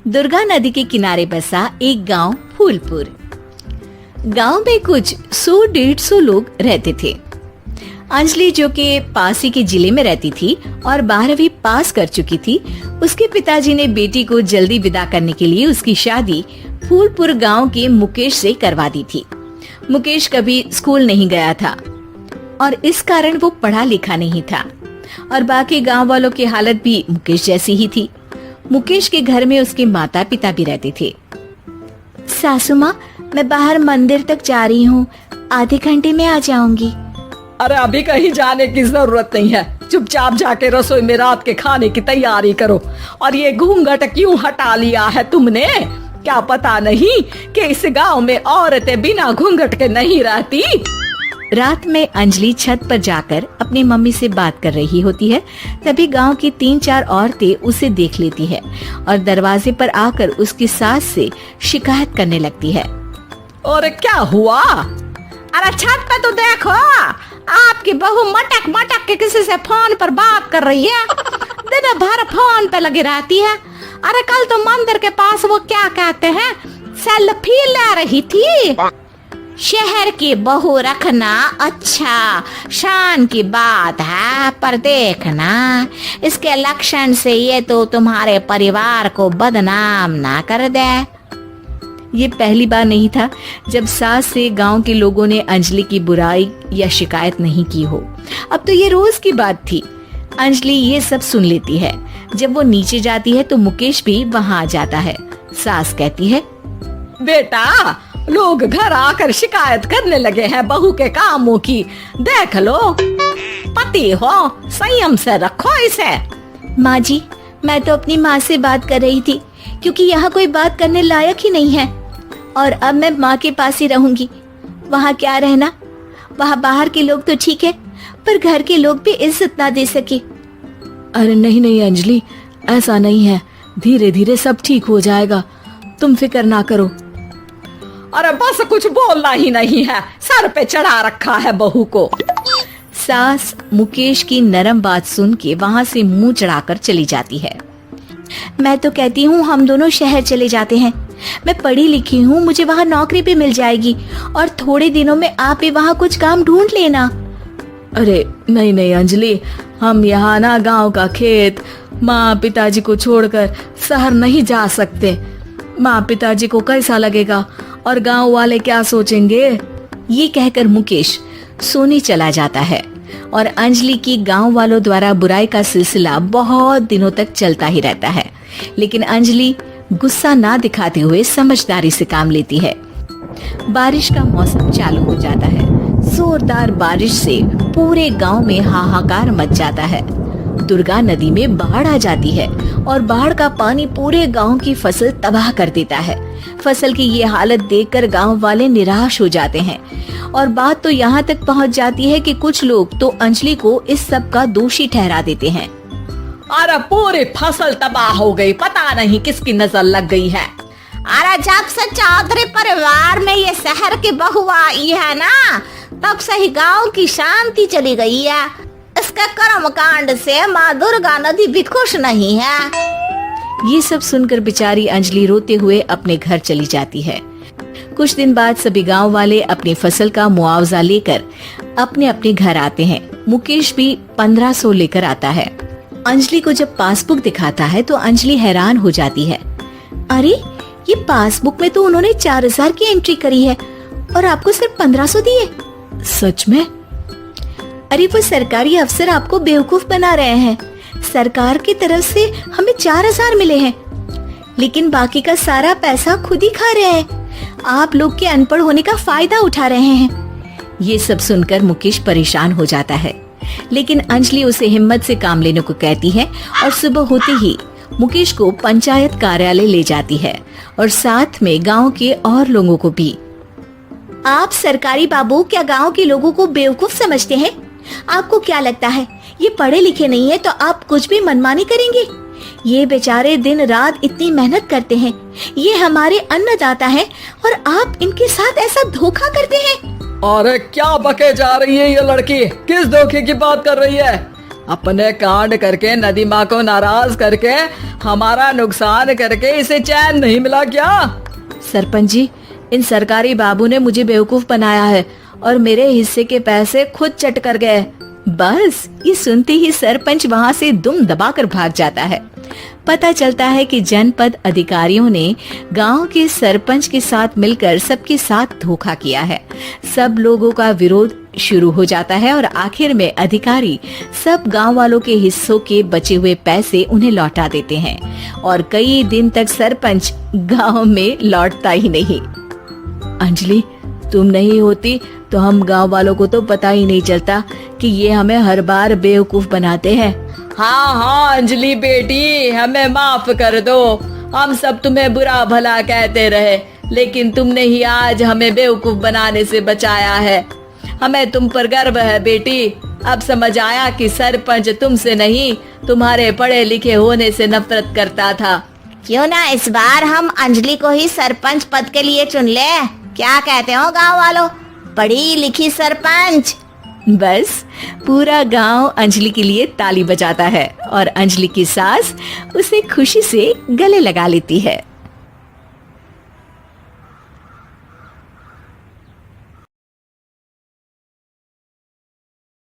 दुर्गा नदी के किनारे बसा एक गांव फूलपुर। गांव में कुछ 100-150 लोग रहते थे। अंजलि जो कि पास ही के जिले में रहती थी और 12वीं पास कर चुकी थी, उसके पिताजी ने बेटी को जल्दी विदा करने के लिए उसकी शादी फूलपुर गांव के मुकेश से करवा दी थी। मुकेश कभी स्कूल नहीं गया था और इस कारण वो पढ़ा लिखा नहीं था और बाकी गांव वालों की हालत भी मुकेश जैसी ही थी। मुकेश के घर में उसके माता पिता भी रहते थे। सासू माँ, मैं बाहर मंदिर तक जा रही हूँ, आधे घंटे में आ जाऊंगी। अरे अभी कहीं जाने की जरूरत नहीं है, चुपचाप जाके रसोई में रात के खाने की तैयारी करो। और ये घूंघट क्यों हटा लिया है तुमने? क्या पता नहीं कि इस गांव में औरतें बिना घूंघट के नहीं रहती? रात में अंजलि छत पर जाकर अपनी मम्मी से बात कर रही होती है। तभी गांव की 3-4 औरतें उसे देख लेती है और दरवाजे पर आकर उसकी सास से शिकायत करने लगती है। और क्या हुआ? अरे छत पे तो देखो, आपकी बहू मटक मटक के किसी से फोन पर बात कर रही है। दिन भर फोन पे लगी रहती है। अरे कल तो मंदिर के पास वो क्या कहते हैं, सेल्फी ले रही थी। शहर की बहू रखना अच्छा शान की बात है, पर देखना इसके लक्षण से ये तो तुम्हारे परिवार को बदनाम ना कर दे। ये पहली बार नहीं था जब सास से गांव के लोगों ने अंजलि की बुराई या शिकायत नहीं की हो। अब तो ये रोज की बात थी। अंजलि ये सब सुन लेती है। जब वो नीचे जाती है तो मुकेश भी वहाँ आ जाता है। सास कहती है, बेटा, लोग घर आकर शिकायत करने लगे हैं बहू के कामों की। देख लो, पति हो, संयम से रखो इसे। माँ जी, मैं तो अपनी माँ से बात कर रही थी क्योंकि यहाँ कोई बात करने लायक ही नहीं है और अब मैं माँ के पास ही रहूंगी। वहाँ क्या रहना, वहाँ बाहर के लोग तो ठीक है पर घर के लोग भी इज्जत ना दे सके। अरे नहीं नहीं अंजलि, ऐसा नहीं है, धीरे धीरे सब ठीक हो जाएगा, तुम फिक्र ना करो। अरे बस कुछ बोलना ही नहीं है, सर पे चढ़ा रखा है बहू को। सास मुकेश की नरम बात सुन के वहाँ से मुंह चढ़ाकर चली जाती है। मैं तो कहती हूँ हम दोनों शहर चले जाते हैं। मैं पढ़ी लिखी हूँ, मुझे वहाँ नौकरी भी मिल जाएगी और थोड़े दिनों में आप भी वहाँ कुछ काम ढूंढ लेना। अरे नहीं नहीं अंजलि, हम यहाँ ना गांव का खेत, माँ पिताजी को छोड़कर शहर नहीं जा सकते। माँ पिताजी को कैसा लगेगा और गांव वाले क्या सोचेंगे? ये कहकर मुकेश सोने चला जाता है और अंजलि की गांव वालों द्वारा बुराई का सिलसिला बहुत दिनों तक चलता ही रहता है। लेकिन अंजलि गुस्सा ना दिखाते हुए समझदारी से काम लेती है। बारिश का मौसम चालू हो जाता है। जोरदार बारिश से पूरे गांव में हाहाकार मच जाता है। दुर्गा नदी में बाढ़ आ जाती है और बाढ़ का पानी पूरे गांव की फसल तबाह कर देता है। फसल की ये हालत देखकर गांव वाले निराश हो जाते हैं और बात तो यहाँ तक पहुँच जाती है कि कुछ लोग तो अंजलि को इस सब का दोषी ठहरा देते हैं। अरे पूरी फसल तबाह हो गई, पता नहीं किसकी नजर लग गई है। अरे जब से चौधरी परिवार में ये शहर की बहू आई है ना, तब से ही गांव की शांति चली गई है। इसके कर्म कांड से माँ दुर्गा नदी भी खुश नहीं है। ये सब सुनकर बेचारी अंजलि रोते हुए अपने घर चली जाती है। कुछ दिन बाद सभी गांव वाले अपनी फसल का मुआवजा लेकर अपने अपने घर आते हैं। मुकेश भी 1500 लेकर आता है। अंजलि को जब पासबुक दिखाता है तो अंजलि हैरान हो जाती है। अरे ये पासबुक में तो उन्होंने 4000 की एंट्री करी है और आपको सिर्फ 1500 दिए। सच में? अरे वो सरकारी अफसर आपको बेवकूफ बना रहे हैं। सरकार की तरफ से हमें 4000 मिले हैं लेकिन बाकी का सारा पैसा खुद ही खा रहे हैं। आप लोग के अनपढ़ होने का फायदा उठा रहे हैं। ये सब सुनकर मुकेश परेशान हो जाता है लेकिन अंजलि उसे हिम्मत से काम लेने को कहती है और सुबह होते ही मुकेश को पंचायत कार्यालय ले जाती है और साथ में गांव के और लोगों को भी। आप सरकारी बाबू क्या गांव के लोगों को बेवकूफ समझते हैं? आपको क्या लगता है ये पढ़े लिखे नहीं है तो आप कुछ भी मनमानी करेंगे? ये बेचारे दिन रात इतनी मेहनत करते हैं, ये हमारे अन्नदाता हैं और आप इनके साथ ऐसा धोखा करते हैं। अरे क्या बके जा रही है ये लड़की, किस धोखे की बात कर रही है? अपने कांड करके नदी माँ को नाराज करके हमारा नुकसान करके इसे चैन नहीं मिला क्या? सरपंच जी, इन सरकारी बाबू ने मुझे बेवकूफ बनाया है और मेरे हिस्से के पैसे खुद चट कर गए। बस ये सुनते ही सरपंच वहाँ से दुम दबाकर भाग जाता है। पता चलता है कि जनपद अधिकारियों ने गांव के सरपंच के साथ मिलकर सबके साथ धोखा किया है। सब लोगों का विरोध शुरू हो जाता है और आखिर में अधिकारी सब गांव वालों के हिस्सों के बचे हुए पैसे उन्हें लौटा देते हैं और कई दिन तक सरपंच गांव में लौटता ही नहीं। अंजलि, तुम नहीं होती तो हम गांव वालों को तो पता ही नहीं चलता कि ये हमें हर बार बेवकूफ बनाते हैं। हाँ हाँ अंजलि बेटी, हमें माफ कर दो। हम सब तुम्हें बुरा भला कहते रहे, लेकिन तुमने ही आज हमें बेवकूफ बनाने से बचाया है। हमें तुम पर गर्व है बेटी। अब समझ आया कि सरपंच तुमसे नहीं, तुम्हारे पढ़े लिखे होने से नफरत करता था। क्यों ना इस बार हम अंजलि को ही सरपंच पद के लिए चुन ले? क्या कहते हो गांव वालों? पढ़ी लिखी सरपंच। बस पूरा गांव अंजलि के लिए ताली बजाता है और अंजलि की सास उसे खुशी से गले लगा लेती है।